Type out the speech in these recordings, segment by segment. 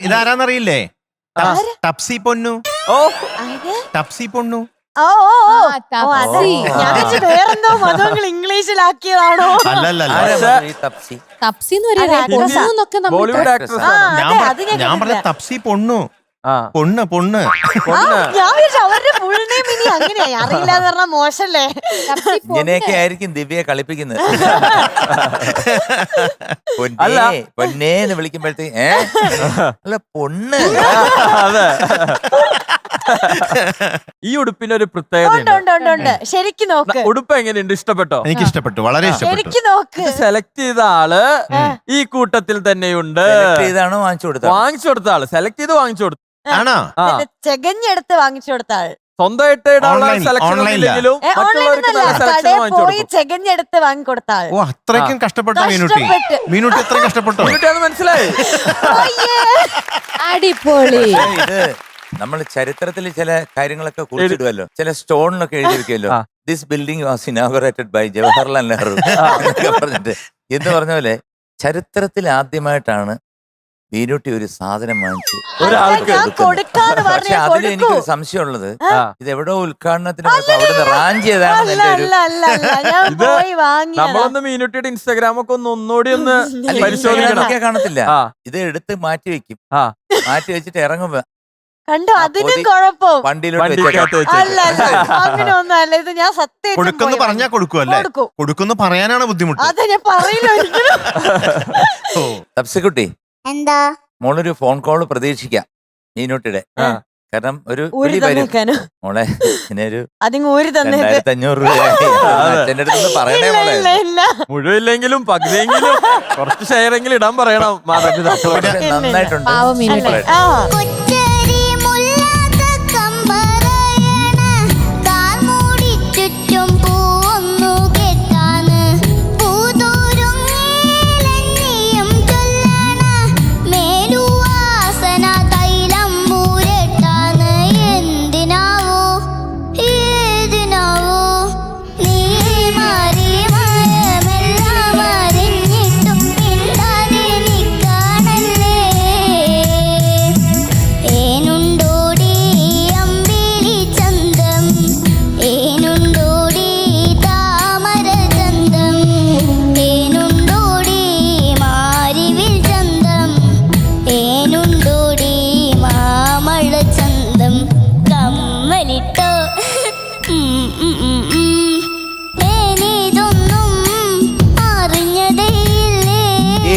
ഇതാരാന്നറിയില്ലേ? ടപ്സി പൊന്നു. ടപ്സി പൊന്നു. വേറെന്തോ മതങ്ങൾ ഇംഗ്ലീഷിലാക്കിയതാണോ? ഞാൻ പറഞ്ഞ തപ്സി പൊണ്ണു. പൊണ്ണ് പൊണ്ണ്. അവരുടെ ഫുൾ നെയിം ഇനി അങ്ങനെയായി അറിയില്ലാന്ന് പറഞ്ഞാ മോശല്ലേ? ഇങ്ങനെയൊക്കെ ആയിരിക്കും ദിവ്യയെ കളിപ്പിക്കുന്നത്. പൊന്നേന്ന് വിളിക്കുമ്പോഴത്തേക്ക് അല്ല പൊണ്ണ്. ഈ ഉടുപ്പിനൊരു പ്രത്യേകത. ശരിക്കും നോക്ക്. ഉടുപ്പ് എങ്ങനെയുണ്ട്? ഇഷ്ടപ്പെട്ടോ? എനിക്ക് ഇഷ്ടപ്പെട്ടു, വളരെ ഇഷ്ടപ്പെട്ടു. നോക്ക്. സെലക്ട് ചെയ്ത ആള് ഈ കൂട്ടത്തിൽ തന്നെയുണ്ട്. വാങ്ങിച്ചു കൊടുത്ത ആള് സെലക്ട് ചെയ്ത് വാങ്ങിച്ചു കൊടുത്തു. ആണോ? ചെകഞ്ഞെടുത്ത് വാങ്ങിച്ചു കൊടുത്ത ആൾ. സ്വന്തമായിട്ട് ചെകഞ്ഞെടുത്ത് വാങ്ങിക്കൊടുത്ത ആൾ. ഓ, അത്രയ്ക്കും കഷ്ടപ്പെട്ട മീനുട്ടി. മീനുട്ടി അത്രയും കഷ്ടപ്പെട്ടോ? മനസ്സിലായി. അടിപൊളി. ഇത് നമ്മൾ ചരിത്രത്തിൽ ചില കാര്യങ്ങളൊക്കെ കുറിച്ചിടുമല്ലോ, ചില സ്റ്റോണിലൊക്കെ എഴുതി വെക്കുമല്ലോ. This building was inaugurated by Jawaharlal Nehru പറഞ്ഞിട്ട് എന്ന് പറഞ്ഞ പോലെ ചരിത്രത്തിൽ ആദ്യമായിട്ടാണ് മീനുട്ടി ഒരു സാധനം വാങ്ങിച്ച് ഒരാൾക്ക്. പക്ഷെ അതിൽ എനിക്കൊരു സംശയമുള്ളത്, ഇത് എവിടോ ഉദ്ഘാടനത്തിന് അവിടുന്ന് റാഞ്ച് ചെയ്താണ്. നമ്മളൊന്ന് മീനുട്ടിയുടെ ഇൻസ്റ്റാഗ്രാം ഒക്കെ ഒന്നുകൂടി ഒന്ന് പരിശോധിക്കണം. കാണത്തില്ല. ഇത് എടുത്ത് മാറ്റി വെക്കും. മാറ്റി വെച്ചിട്ട് ഇറങ്ങുമ്പോ കണ്ടോ, അതിനും കുഴപ്പം. വണ്ടിയിലോട്ട് അങ്ങനെ ഒന്നല്ല. ഇത് ഞാൻ സത്യം കൊടുക്കുന്നു പറഞ്ഞാ കൊടുക്കുമല്ലേ? കൊടുക്കുന്നു പറയാനാണ് ബുദ്ധിമുട്ട്. അതെ, ഞാൻ പറയില്ല. തപ്സിക്കുട്ടി, എന്താ മോളൊരു ഫോൺ കോള് പ്രതീക്ഷിക്കാം മീനുട്ടിയുടെ. കാരണം ഒരു മോളെ ഇങ്ങനൊരു 2500 രൂപ എന്റെ അടുത്ത് പറയണേ മോളെ. മുഴുവില്ലെങ്കിലും പകുതിയെങ്കിലും കുറച്ച് ഷെയറെങ്കിലും ഇടാൻ പറയണം മാതാപിതാക്കളോട്. നന്നായിട്ടുണ്ട്.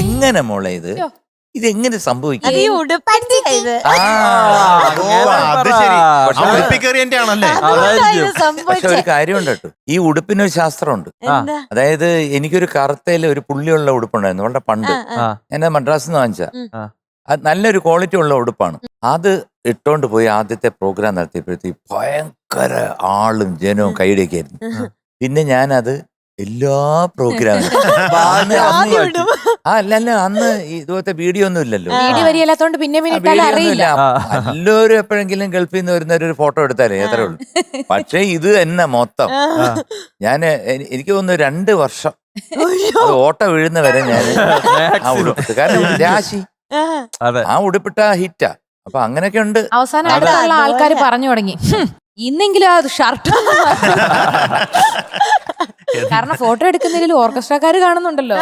എങ്ങനെ മോളെ ഇതെങ്ങനെ സംഭവിക്കും? പക്ഷെ ഒരു കാര്യമുണ്ട് കേട്ടോ, ഈ ഉടുപ്പിനൊരു ശാസ്ത്രമുണ്ട്. അതായത് എനിക്കൊരു കറുത്തയില് ഒരു പുള്ളിയുള്ള ഉടുപ്പുണ്ടായിരുന്നു വളരെ പണ്ട്. ഞാൻ മദ്രാസിൽ നിന്ന് വാങ്ങിച്ച അത് നല്ലൊരു ക്വാളിറ്റി ഉള്ള ഉടുപ്പാണ്. അത് ഇട്ടോണ്ട് പോയി ആദ്യത്തെ പ്രോഗ്രാം നടത്തിയപ്പോഴത്തേക്ക് ഭയങ്കര ആളും ജനവും കൈയിടൊക്കെ ആയിരുന്നു. പിന്നെ ഞാനത് എല്ലാ പ്രോഗ്രാമിനും അല്ല അന്ന് ഇതുപോലത്തെ വീഡിയോ ഒന്നും ഇല്ലല്ലോ. എല്ലാവരും എപ്പോഴെങ്കിലും ഗൾഫിൽ നിന്ന് വരുന്നവരൊരു ഫോട്ടോ എടുത്താലേ എത്രേ ഉള്ളൂ. പക്ഷെ ഇത് തന്നെ മൊത്തം എനിക്ക് തോന്നുന്നു 2 വർഷം അത് ഓട്ട വീഴുന്ന വരെ ഞാൻ ആ ഉടുപ്പിട്ട്. കാരണം രാശി ആ ഉടുപ്പിട്ട ഹിറ്റാ. അപ്പൊ അങ്ങനെയൊക്കെ ഉണ്ട്. അവസാനം അടുത്തുള്ള ആൾക്കാർ പറഞ്ഞു തുടങ്ങി, ഇന്നെങ്കിലും ആ ഷർട്ട്. കാരണം ഫോട്ടോ എടുക്കുന്നതിൽ ഓർക്കസ്ട്രക്കാര് കാണുന്നുണ്ടല്ലോ.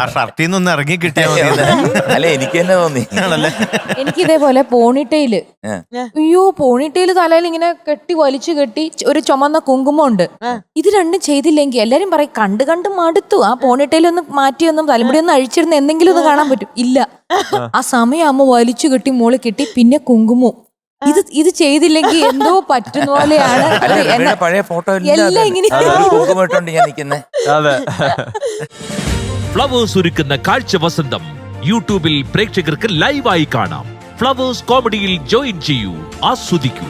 ആ ഷർട്ടിൽ നിന്ന് ഇറങ്ങി കിട്ടിയാൽ അല്ല എനിക്ക് തന്നെ തോന്നി. എനിക്ക് ഇതേപോലെ പോണിട്ടയില്, അയ്യോ പോണിട്ടയില് തലയിൽ ഇങ്ങനെ വലിച്ചു കെട്ടി ഒരു ചുമന്ന കുങ്കുമം ഉണ്ട്. ഇത് രണ്ടും ചെയ്തില്ലെങ്കിൽ എല്ലാരും പറയും കണ്ട് കണ്ട് മടുത്തു. ആ പോണിട്ടയിലൊന്ന് മാറ്റിയൊന്നും തലമുടി ഒന്ന് അഴിച്ചിരുന്ന എന്തെങ്കിലും ഒന്ന് കാണാൻ പറ്റും. ഇല്ല, ആ സമയം അമ്മ വലിച്ചു കെട്ടി മോള് കെട്ടി പിന്നെ കുങ്കുമം. ഇത് ചെയ്തില്ലെങ്കിൽ എന്തോ പറ്റുന്ന പോലെയാണ്. പഴയ ഫോട്ടോ എല്ലാം ഇങ്ങനെ ഫ്ലവേഴ്സ് ഒരുക്കുന്ന കാഴ്ച വസന്തം യൂട്യൂബിൽ പ്രേക്ഷകർക്ക് ലൈവായി കാണാം. ഫ്ലവേഴ്സ് കോമഡിയിൽ ജോയിൻ ചെയ്യൂ, ആസ്വദിക്കൂ.